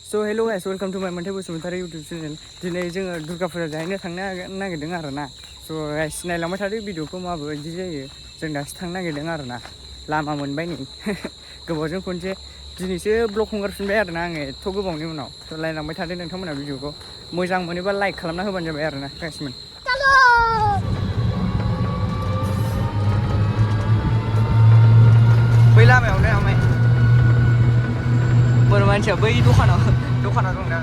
So hello guys, welcome to my Monthai Basumatari YouTube channel. Today जोङो दुर्गा फुजा जाहैनो थांनो नागिरदों आरोना. So guys नायलांबाय थादो भिडिअखौ माबायदि जायो. जों दासो थांनो नागिरदों आरोना. लामा मोनबाय नै. गोबावजों खनसे दिनैसो ब्लग हगारफिनबाय आरोना आङो एथ' गोबावनि उनाव. So नायलांबाय थादो नोंथांमोना भिडिअखौ. मोजां मोनोबा लाइक खालामना होबानो जाबाय आरोना गाइसमोन. बै लामायावनो आमाय. बर' मानसिया बै दखानाव दंना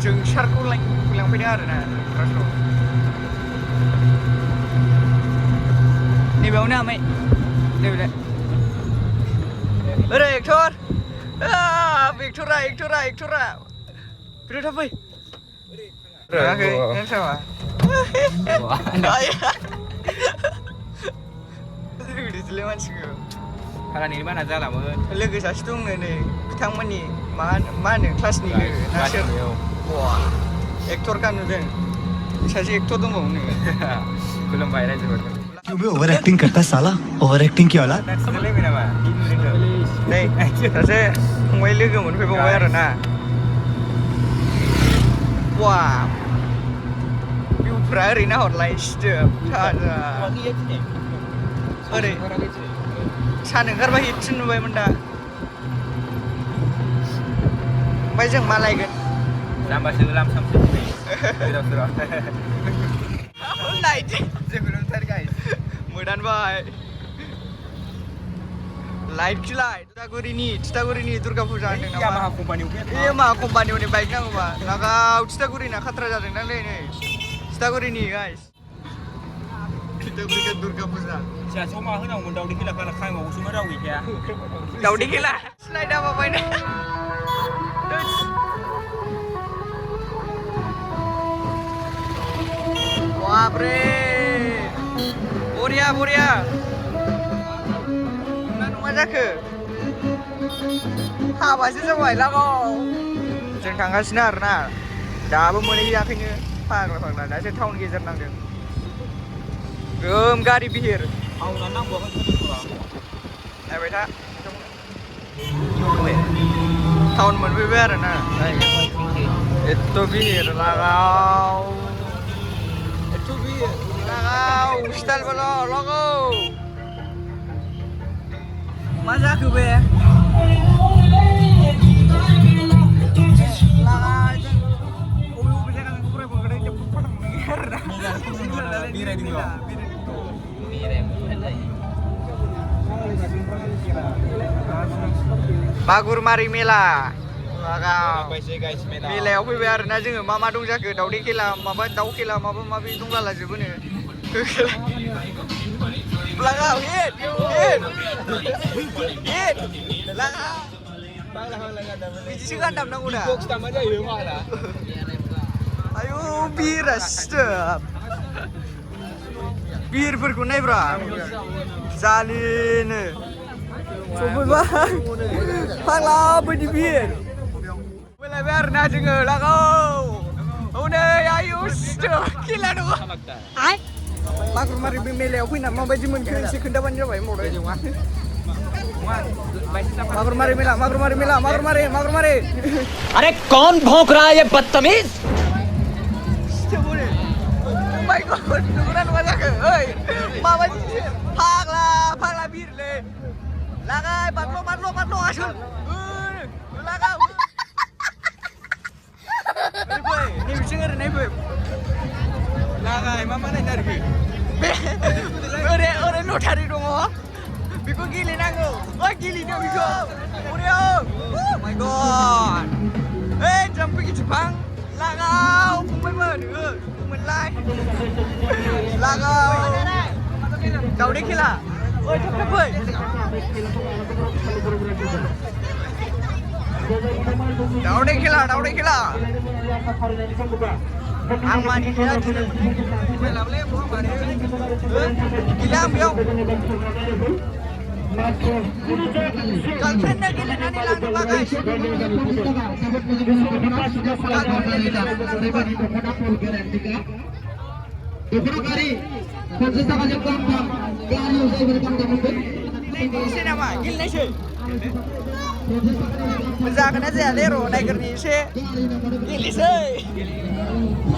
जोंसारखौ लांफैदों आरोना नैबेयावनो आमाय नैबे ओरै एक्टर एक्टरा फैदो थाब फै रोङाखै नों सामा बिदिलै मानसिखौ खालानि बाना जालामोन लोगो सासे दंनो नै बिथांमोननि मा होनो क्लासनि लोगो ना सोर एक्टरखा नुदों सासे एक्टर दंबावोनो खुलुमबाय रायजोफोर क्यों बे ओवर एक्टिंग करता है साला ओवर एक्टिंग की औलाद नै सासे फंबाय लोगो मोनफैबावबाय आरोना वा भिउफ्रा ओरै नाहरलाय सिदोब थाजा ओरै सान ओंखारबा हिटसिन नुबायमोन दा ओमफ्राय जों मा लायगोन लामबासो सामसो गोदाव सोराव लाइट जोबोर गाइस मोदानबाय लाइट की लाइट तितागुरिनि दुर्गा फुजा होनदों नामा यामाहा कम्पानियाव यामाहा कम्पानियावनि बाइक नांगौबा लागाव तितागुरिना खाथ्रा जादों दांलै नै तितागुरिनि गाइस तितागुरिनि दुर्गा फुजा सियासो मा होनांगौमोन दावदै खेला खालामबावोसो मा राव गैखाया दावदै खेला सिनायदा बाबायना बापरे बरिया मा जाखो हाबासो जाबाय लागाव जों थांगासिनो आरोना दाबो मोनहैयाखैनो फाग्ला दासो टाउन गेजेर नांदों गोम गारि बिहिर नायबाय था टाउन मोनफैबाय आरोना एथ' बिहिर लागाव स्टाइल बोलो लोगो मा जाखो बे बागुरमारि मेला मेलायाव फैबाय आरोना जोङो मा दं जाखो दावदै खेला माबा दाउ खेला माबा माबि दंलालाजोबोनो लागाव हिट लागाव बिदिसो गान दामनांगौ दा आयु बिरा सिथोब बिरफोरखौ नायब्रा जालिनो सफैबाय फाग्ला बायदि बिर फैलायबाय आरोना जोङो लागाव हनै आयु सिथोब खेला दङ बागुरमारि मेलायाव फैना माबायदि मोनखो एसे खोन्थाबानो जाबाय मागुरमारि मेला अरे कौन भौंक रहा है ये बदतमीज नुगोना जाखो ओइ माबायदि फाग्ला बिरलै लागाय बारल' आसोल लागाव नैबिथिं ओरै नायफै लागाय मा नायनो आरोखि ओरै लटारि दङ बेखौ गेलेनांगौ गेलेनो बेखौ माय गड ओइ जाम्पि गिथिफां लागाव फंबायमोन मोनलाय लागाव दावदै खेला ओइ थाब फै दावदै खेला आं मानिया मेलाबले गैला आं बेयाव गार्लफ्रेन्डनो गेलेनानै लांदोंबा गाइस गेलेनायसै नामा गेलेनायसै जागोन ना जाया दे र' नायग्रोनि एसे गेलेसै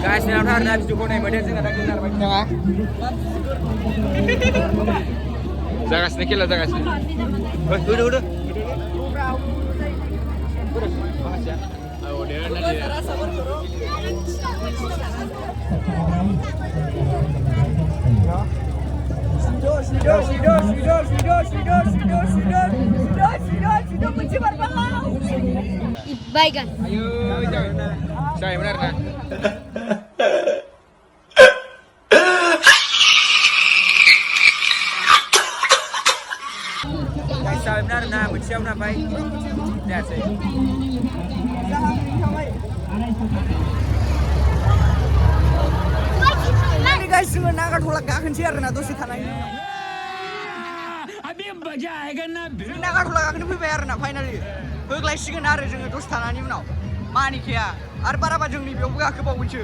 गासिनो थार ना भिडिअखौ नायबाथाय जोंना दा गेलेनो हाबाय नङा जागासिनो खेला जागासिनो होदो होदो Baygan. ayo jangan saya benar kan guys saya benar nah bersih benar baik ya sih ini guys जोङो नागारट'ला गाखोनोसै आरोना दसे थानायनि नागारट'ला गाखोनो फैबाय आरोना फाइनालि होग्लायसिगोन आरो जोङो दसे थानायनि उनाव मानिखाया आरो बाराबा जोंनि बेयावबो गाखोबावगोनसो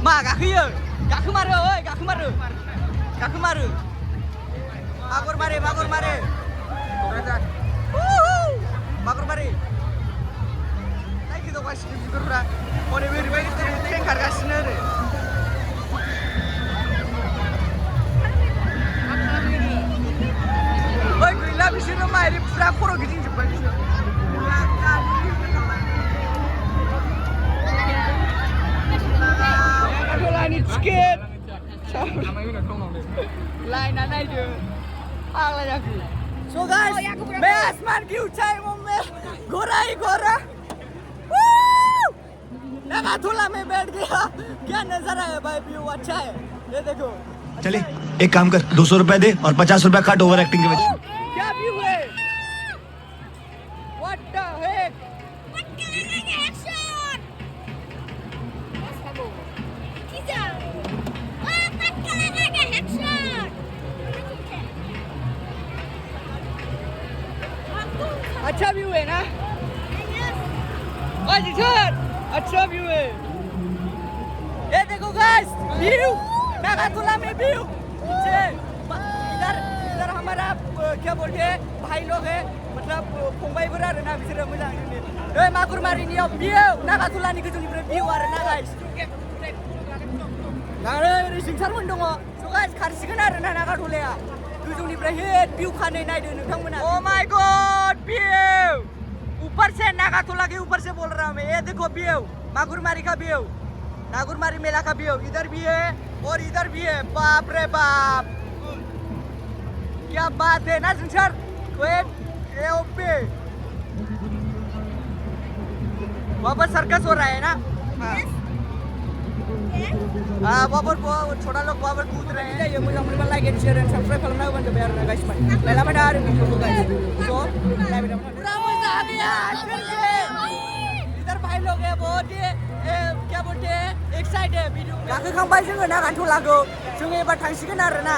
मा गाखोयो गाखोमारो ओइ गाखोमारो मागुर मारे नायखोदावगासिनो बिगुरफ्रा हनै ओरैबायदि ट्रेन खारगासिनो आरो ओइ गैला बिसोरो माइरि फुरा खर' गिदिंजोब्बाय बिसोर नागारट'लानि टिकेट लाइना नायदो फाग्ला जाखो So guys, मैं आसमान की ऊंचाई में गोरा ही गोरा नागारट'ला में बैठ गया क्या नजारा है भाई व्यू अच्छा है ये देखो चले एक काम कर 200 रुपए दे और 50 रुपए काट ओवर एक्टिंग के वजह क्या व्यू है What the heck अच्छा व्यू है ना जी सर अच्छा व्यू है ये देखो गाइस व्यू नागारट'ला में व्यू इधर हमारा क्या बोलते हैं भाई लोग है मतलब फंबायफोर आरो ना बिसोरो मोजां जोंनि ओइ मागुरमारिनियाव व्यू नागारट'लानि गोजौनिफ्राय व्यू आरो ना गाइस ओरै सिंसारमोन दङ स' गाइस खारसिगोन आरो ना नागारट'लाया गोजौनिफ्राय हेड व्यू खानै नायदो नोंथांमोना ओ माय गॉड व्यू ऊपर से नागारट'ला के ऊपर से बोल रहा हूं मैं ये देखो व्यू मागुरमारी का व्यू नागुरमारी मेला का व्यू इधर भी है और इधर भी है बाप रे बाप क्या बात है ना संसार वेट ये ओपे वहाँ पर सर्कस हो रहा है ना हाँ वहाँ पर छोटा लोग वहाँ पर कूद रहे हैं ये मुझे अपने like and share and subscribe करना है बंदे यार गाइस मैं पहला मैं डाल रही हूँ गाइस तो पूरा मजा आ गया इधर भाई लोग हैं बहुत ही क्या बोलते हैं एक्साइटेड है वीडियो गाखोखांबाय जोङो नागारट'लाखौ जोङो एबार थांसिगोन आरो ना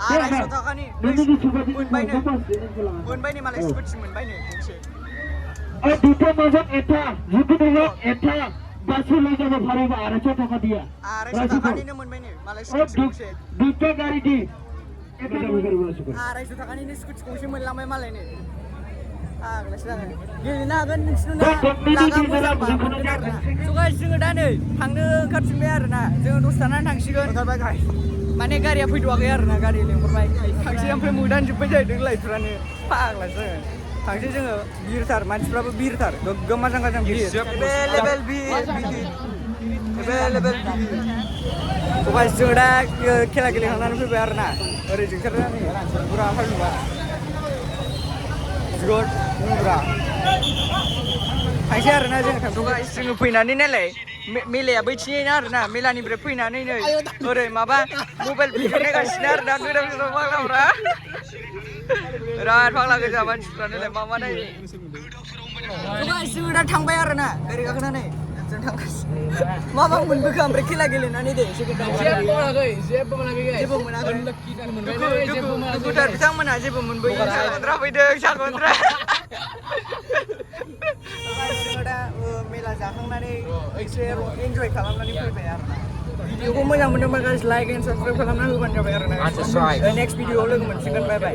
आरायस' थाखानि मोनबायनो मालाय स्कुटि मोनबायनो गंसे দুটো মজা এটা যদি বলো এটা বাসে লই যাব ভাড়া 250 টাকা দিয়া 250 টাকাनिनो मोनबायनो मालाय स्कुटि गंसे দুটো গাড়ি দি 250 टाकानिनो स्कुटि गंसे मोनलांबाय मालायनो आग्लासो जागोन गेलेनो हागोन नोंसोरनो लागा मोजां मोनगोन आरोना स' गाइस जोङो दा नै थांनो ओंखारफिनबाय आरोना जोङो दसे थानानै थांसिगोन ओंखारबाय गाइस माने गारिया फैथ'वाखै आरोना गारि लेंहरबाय थांसै ओमफ्राय मोदानजोब्बाय जाहैदों लाइटफ्रानो फाग्लासो थांसै जोङो बिरथार मानसिफ्राबो बिरथार गोग्गोम मोजां बिर एभेलेबेल बिर एभेलेबेल बिर स' गाइस जोङो दा खेला गेलेखांनानै फैबाय आरोना ओरै जोंसारनानै बुरा फायबा जोबोद नुब्रा थांसै आरोना जों थांथ'गाय जोङो फैनानै नायलाय मेलाया बैथिङैनो आरोना मेलानिफ्राय फैनानै नै ओरै माबा मबाइल भिडिअ नायगासिनो आरोना गोदाव सोराव फाग्लाफ्रा बिराद फाग्ला गोजा मानसिफ्रा नायलाय मा नायो जोङो दा थांबाय आरोना गारि गाखोनानै जों थांगासिनो मा मोनबोखो ओमफ्राय खेला गेलेनानै दे जेबो मोनाखै दुखुथार बिथांमोनहा जेबो मोनबोयो सागन्द्रा फैदों सागन्द्रा जोङो दा मेला जाखांनानै एसे इन्जय खालामनानै फैबाय आरो ना भिडिअखौ मोजां मोनदोंबा गाइस लाइक एन्ड साबस्क्राइब खालामना होबानो जाबाय आरो ना नेक्स्ट भिडिअआव लोगो मोनसिगोन बाय बाय